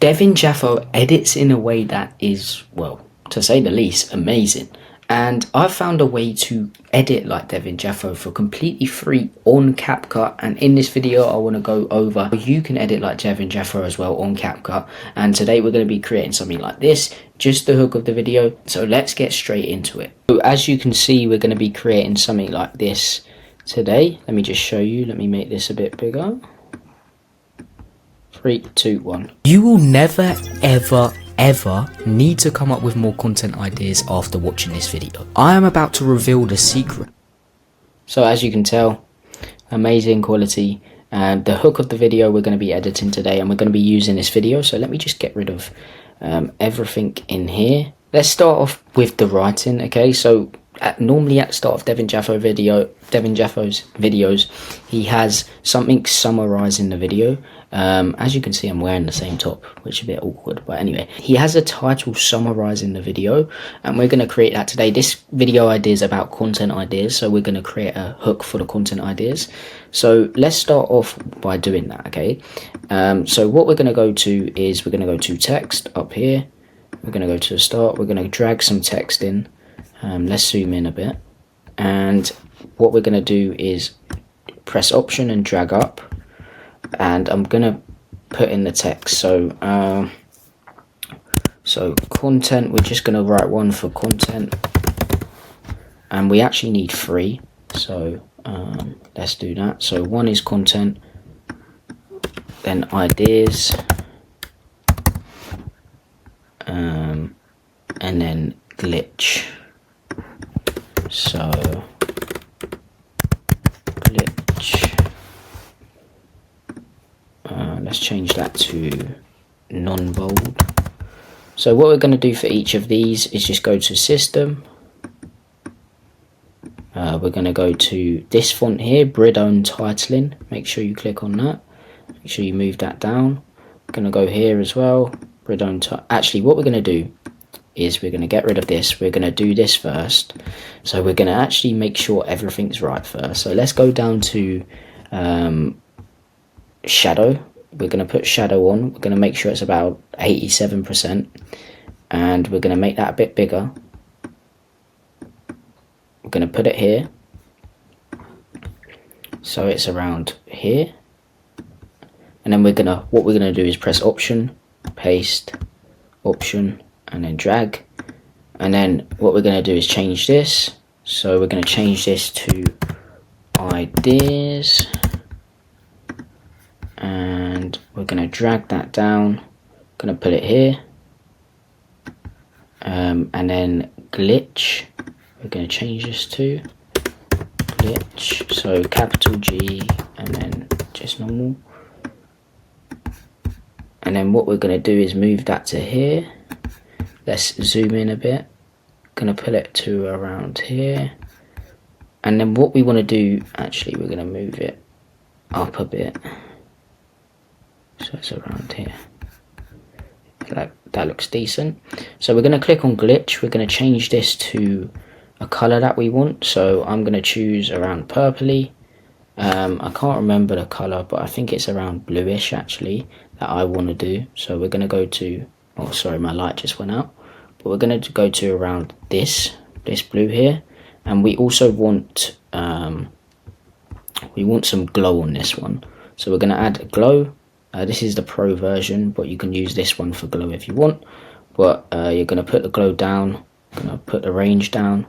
Devin Jatho edits in a way that is, well, to say the least, amazing. And I've found a way to edit like Devin Jatho for completely free on Capcut. And in this video, I want to go over you can edit like Devin Jatho as well on Capcut. And today we're going to be creating something like this, just the hook of the video. So let's get straight into it. So as you can see, we're going to be creating something like this today. Let me just show you. Let me make this a bit bigger. 3, 2, 1. You will never, ever need to come up with more content ideas after watching this video. I am about to reveal the secret. So as you can tell, amazing quality. And the hook of the video we're going to be editing today, and we're going to be using this video. So let me just get rid of everything in here. Let's start off with the writing. Okay, so normally at the start of Devin Jatho's videos, he has something summarizing the video. As you can see, I'm wearing the same top, which is a bit awkward, but anyway, he has a title summarizing the video, and we're going to create that today. This video idea is about content ideas, so we're going to create a hook for the content ideas. So let's start off by doing that. Okay, so what we're going to go to is we're going to go to text up here. We're going to go to the start. We're going to drag some text in. Let's zoom in a bit, and what we're going to do is press Option and drag up, and I'm going to put in the text. So content, we're just going to write one for content, and we actually need 3, so let's do that. So 1 is content, then ideas, and then glitch. So glitch, let's change that to non-bold. So what we're going to do for each of these is just go to system. We're going to go to this font here, Bridone titling. Make sure you click on that. Make sure you move that down. We're going to go here as well, Bridone. Actually, what we're going to do is we're going to get rid of this. We're going to do this first. So we're going to actually make sure everything's right first. So let's go down to shadow. We're going to put shadow on. We're going to make sure it's about 87%, and we're going to make that a bit bigger. We're going to put it here, so it's around here, and then what we're going to do is press Option, paste, Option, and then drag. And then what we're going to do is change this. So we're going to change this to ideas, and we're going to drag that down. Going to put it here, and then glitch, we're going to change this to glitch, so capital G and then just normal. And then what we're going to do is move that to here. Let's zoom in a bit. Going to put it to around here, and then what we want to do, actually we're going to move it up a bit, so it's around here. Like that looks decent. So we're going to click on glitch. We're going to change this to a color that we want. So I'm going to choose around purpley. I can't remember the color, but I think it's around bluish actually that I want to do. So we're going to go to, oh sorry, my light just went out. But we're going to go to around this blue here, and we also want some glow on this one. So we're going to add a glow. This is the pro version, but you can use this one for glow if you want. But you're going to put the glow down, going to put the range down,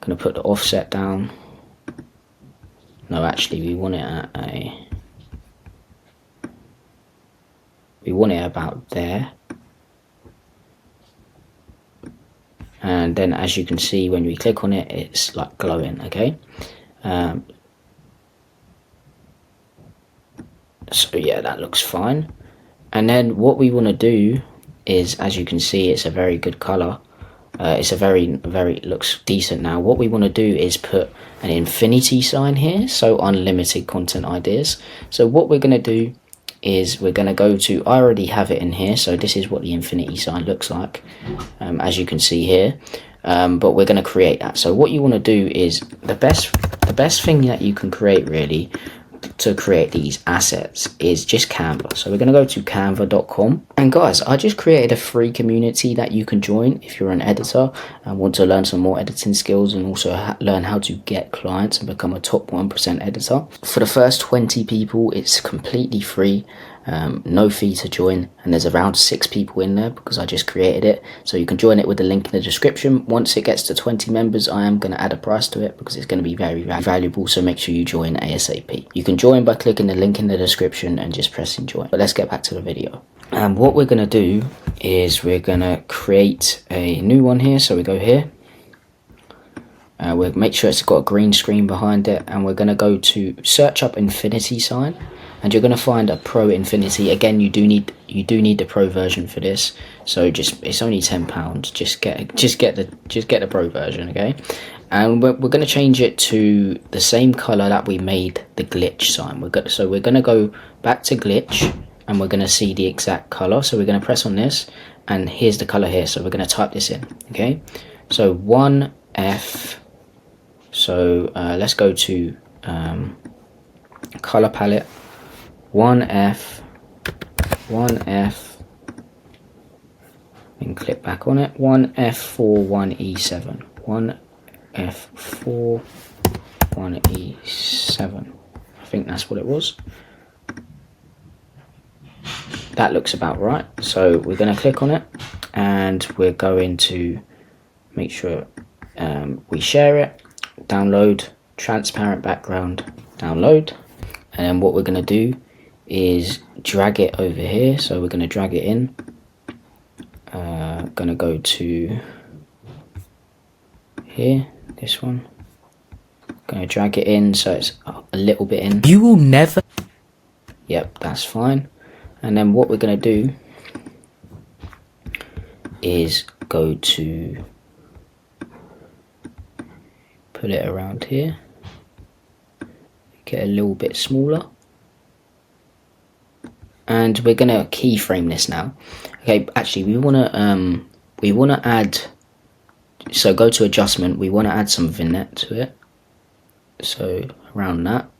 going to put the offset down. No, actually we want it about there. And then as you can see, when we click on it, it's like glowing. Okay, so yeah, that looks fine. And then what we want to do is, as you can see, it's a very good color. It's a very looks decent now. What we want to do is put an infinity sign here, so unlimited content ideas. So what we're going to do is we're going to go to, I already have it in here, so this is what the infinity sign looks like, as you can see here, but we're going to create that. So what you want to do is the best thing that you can create really to create these assets is just Canva. So we're going to go to canva.com, and guys, I just created a free community that you can join if you're an editor and want to learn some more editing skills and also learn how to get clients and become a top 1% editor. For the first 20 people, it's completely free. No fee to join, and there's around 6 people in there because I just created it, so you can join it with the link in the description. Once it gets to 20 members, I am going to add a price to it because it's going to be very valuable, so make sure you join ASAP. You can join by clicking the link in the description and just pressing join. But let's get back to the video. And what we're going to do is we're going to create a new one here. So we go here, we'll make sure it's got a green screen behind it, and we're going to go to search up infinity sign, and you're going to find a Pro Infinity. Again, you do need the Pro version for this, so it's only £10. Just get the Pro version, okay? And we're going to change it to the same color that we made the glitch sign. So we're going to go back to glitch, and we're going to see the exact color. So we're going to press on this, and here's the color here. So we're going to type this in, okay? So 1F. So let's go to color palette. 1F, and click back on it. 1F4, 1E7, 1F4, 1E7. I think that's what it was. That looks about right. So we're going to click on it, and we're going to make sure we share it. Download, transparent background, download. And then what we're going to do is drag it over here. So we're going to drag it in. Going to go to here, this one. Going to drag it in so it's a little bit in. You will never. Yep, that's fine. And then what we're going to do is go to put it around here. Get a little bit smaller, and we're gonna keyframe this now. Okay, actually we wanna add, so go to adjustment, we wanna add some vignette to it, so around that.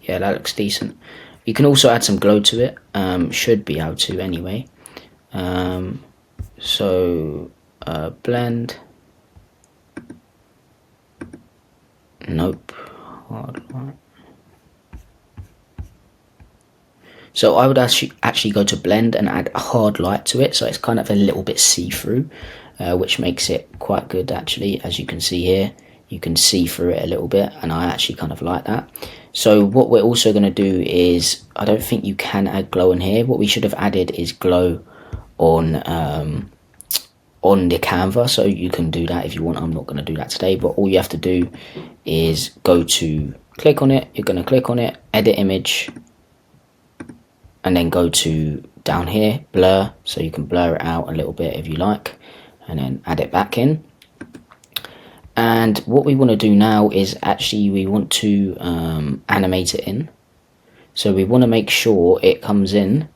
Yeah, that looks decent. You can also add some glow to it, should be able to anyway. So blend. Nope. Hard light. So I would actually go to blend and add a hard light to it, so it's kind of a little bit see-through, which makes it quite good actually. As you can see here, you can see through it a little bit, and I actually kind of like that. So what we're also going to do is, I don't think you can add glow in here. What we should have added is glow on the Canva, so you can do that if you want. I'm not going to do that today, but all you have to do is go to click on it. You're going to click on it, edit image, and then go to down here, blur, so you can blur it out a little bit if you like, and then add it back in. And what we want to do now is actually we want to animate it in. So we want to make sure it comes in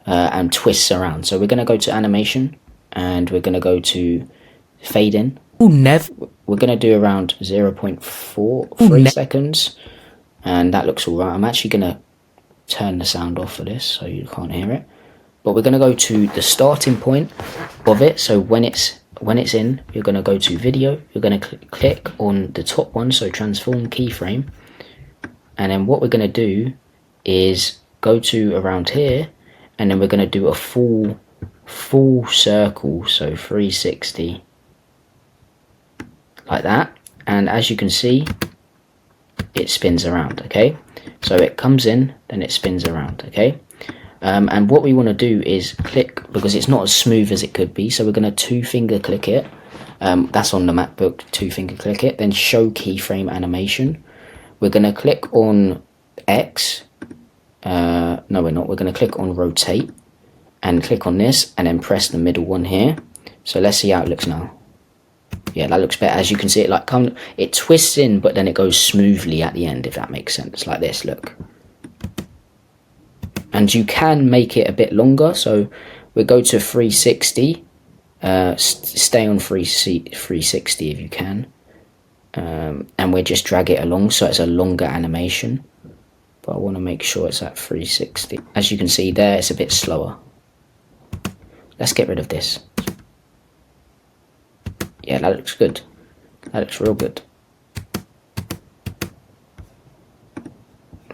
and twists around. So we're going to go to animation, and we're going to go to fade in. We're going to do around 0.43 seconds, and that looks alright. I'm actually going to turn the sound off for this so you can't hear it, but we're going to go to the starting point of it. So when it's in, you're going to go to video, you're going to click on the top one, so transform keyframe, and then what we're going to do is go to around here, and then we're going to do a full circle, so 360 like that, and as you can see it spins around. Okay, so it comes in, then it spins around. Okay, and what we want to do is click, because it's not as smooth as it could be, so we're going to 2-finger click it. That's on the MacBook, 2-finger click it, then show keyframe animation. We're going to click on X, no we're not, we're going to click on rotate and click on this, and then press the middle one here. So let's see how it looks now. Yeah, that looks better. As you can see, it twists in, but then it goes smoothly at the end, if that makes sense, like this, look. And you can make it a bit longer, so we go to 360, stay on 360 if you can, and we just drag it along so it's a longer animation, but I want to make sure it's at 360. As you can see there, it's a bit slower. Let's get rid of this. Yeah, that looks good. That looks real good.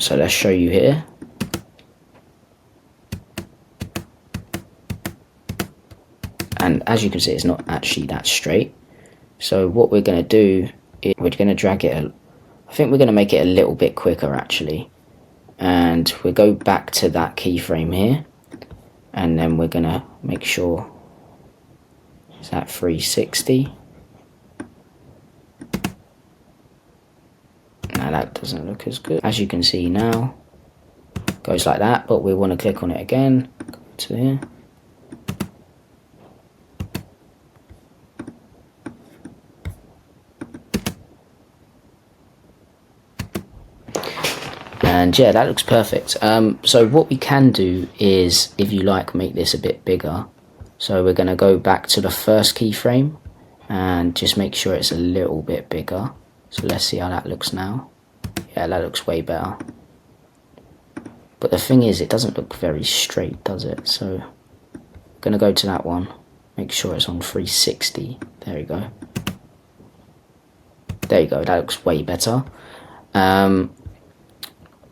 So let's show you here. And as you can see, it's not actually that straight. So what we're going to do is we're going to drag it. I think we're going to make it a little bit quicker actually. And we'll go back to that keyframe here. And then we're going to make sure it's at 360. Now that doesn't look as good. As you can see now, it goes like that, but we want to click on it again. Go to here. And yeah, that looks perfect. So what we can do is, if you like, make this a bit bigger. So we're going to go back to the first keyframe and just make sure it's a little bit bigger. So let's see how that looks now. Yeah, that looks way better. But the thing is, it doesn't look very straight, does it? So I'm going to go to that one, make sure it's on 360. There we go. There you go, that looks way better.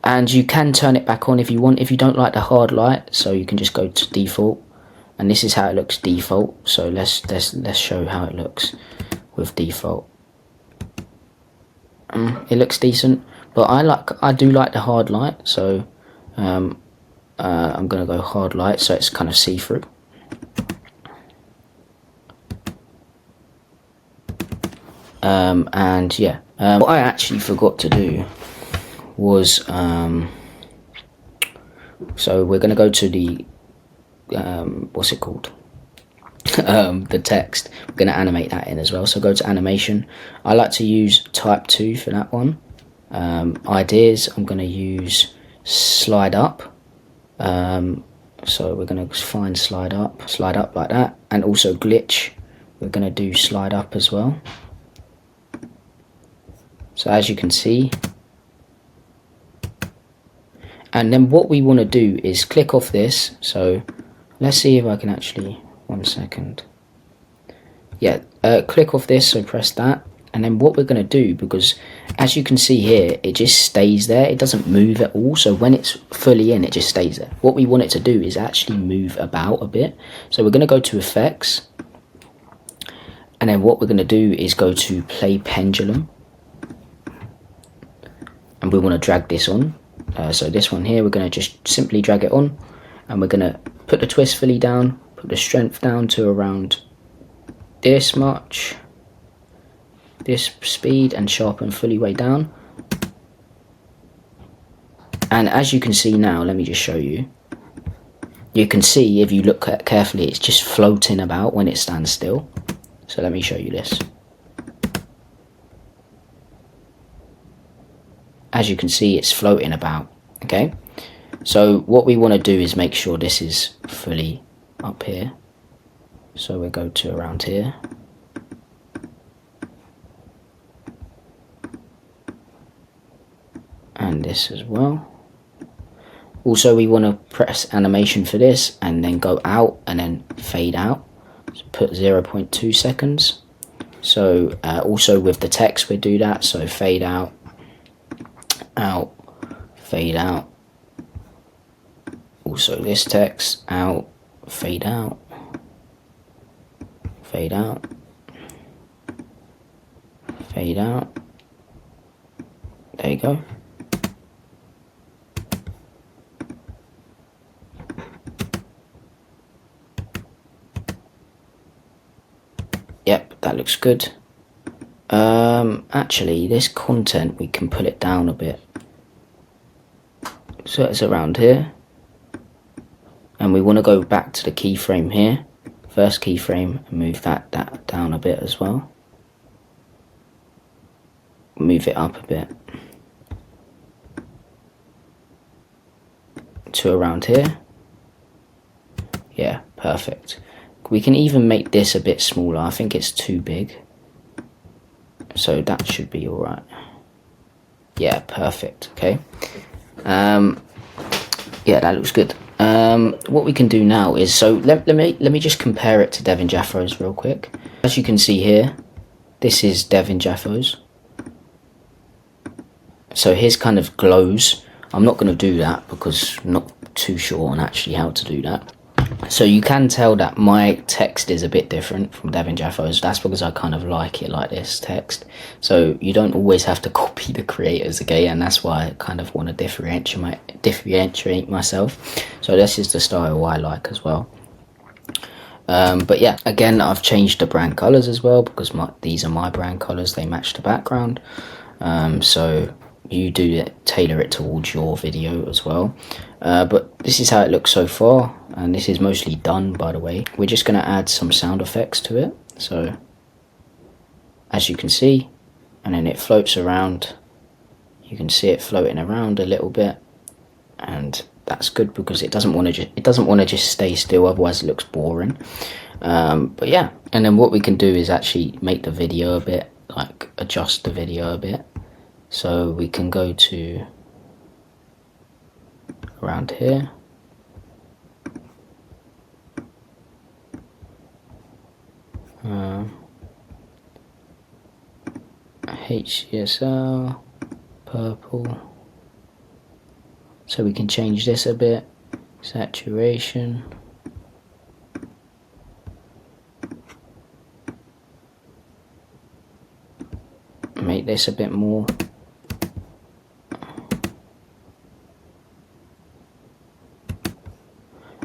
And you can turn it back on if you want, if you don't like the hard light, so you can just go to default. And this is how it looks default. So let's show how it looks with default. It looks decent, but I do like the hard light, so I'm gonna go hard light so it's kind of see-through. And yeah, what I actually forgot to do was so we're gonna go to the what's it called? The text. We're going to animate that in as well, so go to animation. I like to use type 2 for that one. Ideas, I'm going to use slide up. So we're going to find slide up like that, and also glitch, we're going to do slide up as well. So as you can see, and then what we want to do is click off this. So let's see if I can actually, 1 second. Yeah, click off this, so press that. And then what we're going to do, because as you can see here, it just stays there. It doesn't move at all. So when it's fully in, it just stays there. What we want it to do is actually move about a bit. So we're going to go to effects. And then what we're going to do is go to play pendulum. And we want to drag this on. So this one here, we're going to just simply drag it on. And we're going to put the twist fully down. Put the strength down to around this much. This speed, and sharpen fully way down. And as you can see now, let me just show you. You can see, if you look carefully, it's just floating about when it stands still. So let me show you this. As you can see, it's floating about. Okay, so what we want to do is make sure this is fully up here. So we'll go to around here. And this as well. Also, we want to press animation for this and then go out and then fade out. So put 0.2 seconds. So also with the text we do that. So fade out, out, fade out. Also this text, out, fade out, fade out, fade out. There you go. Yep, that looks good. Actually, this content, we can pull it down a bit. So it's around here. And we want to go back to the keyframe here. First keyframe, and move that down a bit as well. Move it up a bit. To around here. Yeah, perfect. We can even make this a bit smaller. I think it's too big. So that should be all right. Yeah, perfect. Okay. Yeah, that looks good. What we can do now is, so let me just compare it to Devin Jatho's real quick. As you can see here, this is Devin Jatho's. So his kind of glows. I'm not going to do that because I'm not too sure on actually how to do that. So you can tell that my text is a bit different from Devin Jatho's. That's because I kind of like it like this text. So you don't always have to copy the creators, okay? And that's why I kind of want to differentiate myself. So this is the style I like as well. But yeah, again, I've changed the brand colors as well because these are my brand colors. They match the background. So you do tailor it towards your video as well. But this is how it looks so far, and this is mostly done, by the way. We're just going to add some sound effects to it. So as you can see, and then it floats around. You can see it floating around a little bit, and that's good because it doesn't want to just stay still, otherwise it looks boring. But yeah, and then what we can do is actually make the video a bit, like adjust the video a bit. So we can go to around here. HCSL, purple. So we can change this a bit, saturation. Make this a bit more.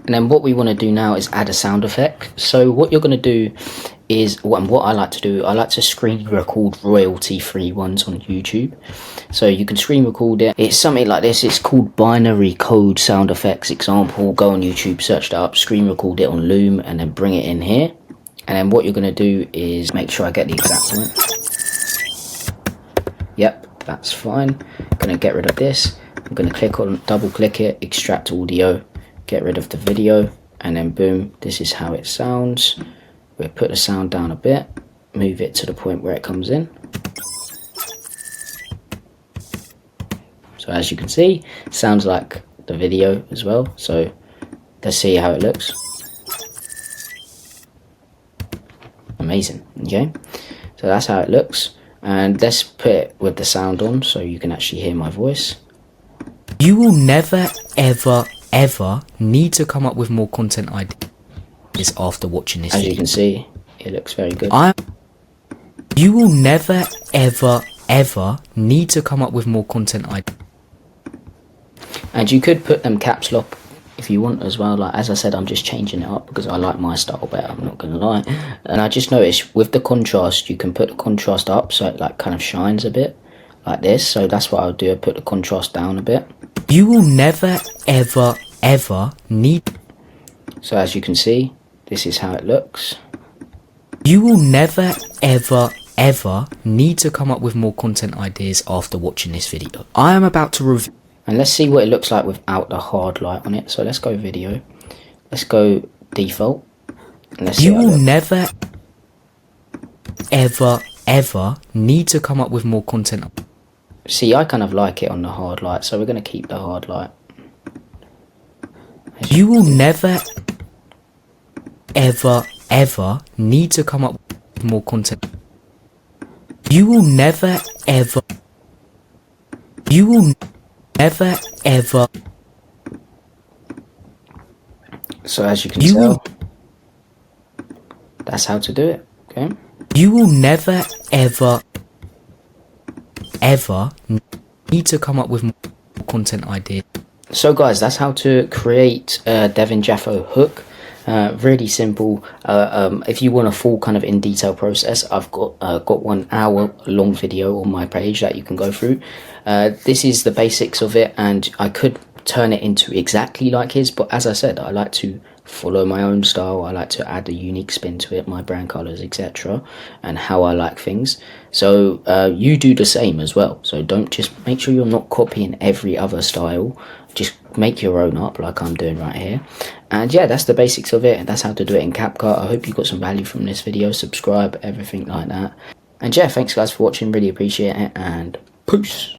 And then what we want to do now is add a sound effect. So what you're going to do is, what I like to do, I like to screen record royalty-free ones on YouTube. So you can screen record it. It's something like this. It's called binary code sound effects example. Go on YouTube, search that up, screen record it on Loom, and then bring it in here. And then what you're going to do is make sure I get the exact one. Yep, that's fine. I'm going to get rid of this. I'm going to double click it, extract audio, get rid of the video, and then boom, this is how it sounds. We'll put the sound down a bit, move it to the point where it comes in. So as you can see, it sounds like the video as well. So let's see how it looks. Amazing. Okay, so that's how it looks, and let's put it with the sound on so you can actually hear my voice. You will never ever need to come up with more content ideas after watching this video. As you can see, it looks very good. You will never ever need to come up with more content ideas. And you could put them caps lock if you want as well. Like, as I said, I'm just changing it up because I like my style better, I'm not gonna lie. And I just noticed with the contrast, you can put the contrast up so it like kind of shines a bit like this. So that's what I'll do, I'll put the contrast down a bit. You will never ever need. So as you can see, this is how it looks. You will never ever need to come up with more content ideas after watching this video. I am about to review. And let's see what it looks like without the hard light on it. So let's go video. Let's go default. And let's see. You will never ever need to come up with more content. See, I kind of like it on the hard light, so we're going to keep the hard light. You will never ever need to come up with more content. You will never ever. You will never ever. So as you can tell, that's how to do it. Okay. You will never ever need to come up with more content ideas. So guys, that's how to create a Devin Jatho hook. Really simple. If you want a full kind of in detail process, I've got 1 hour long video on my page that you can go through. This is the basics of it, and I could turn it into exactly like his, but as I said, I like to follow my own style. I like to add a unique spin to it, my brand colors, etc., and how I like things. So you do the same as well. So don't just make sure you're not copying every other style. Just make your own up like I'm doing right here. And yeah, that's the basics of it. That's how to do it in Capcut. I hope you got some value from this video. Subscribe, everything like that. And yeah, thanks guys for watching, really appreciate it, and peace.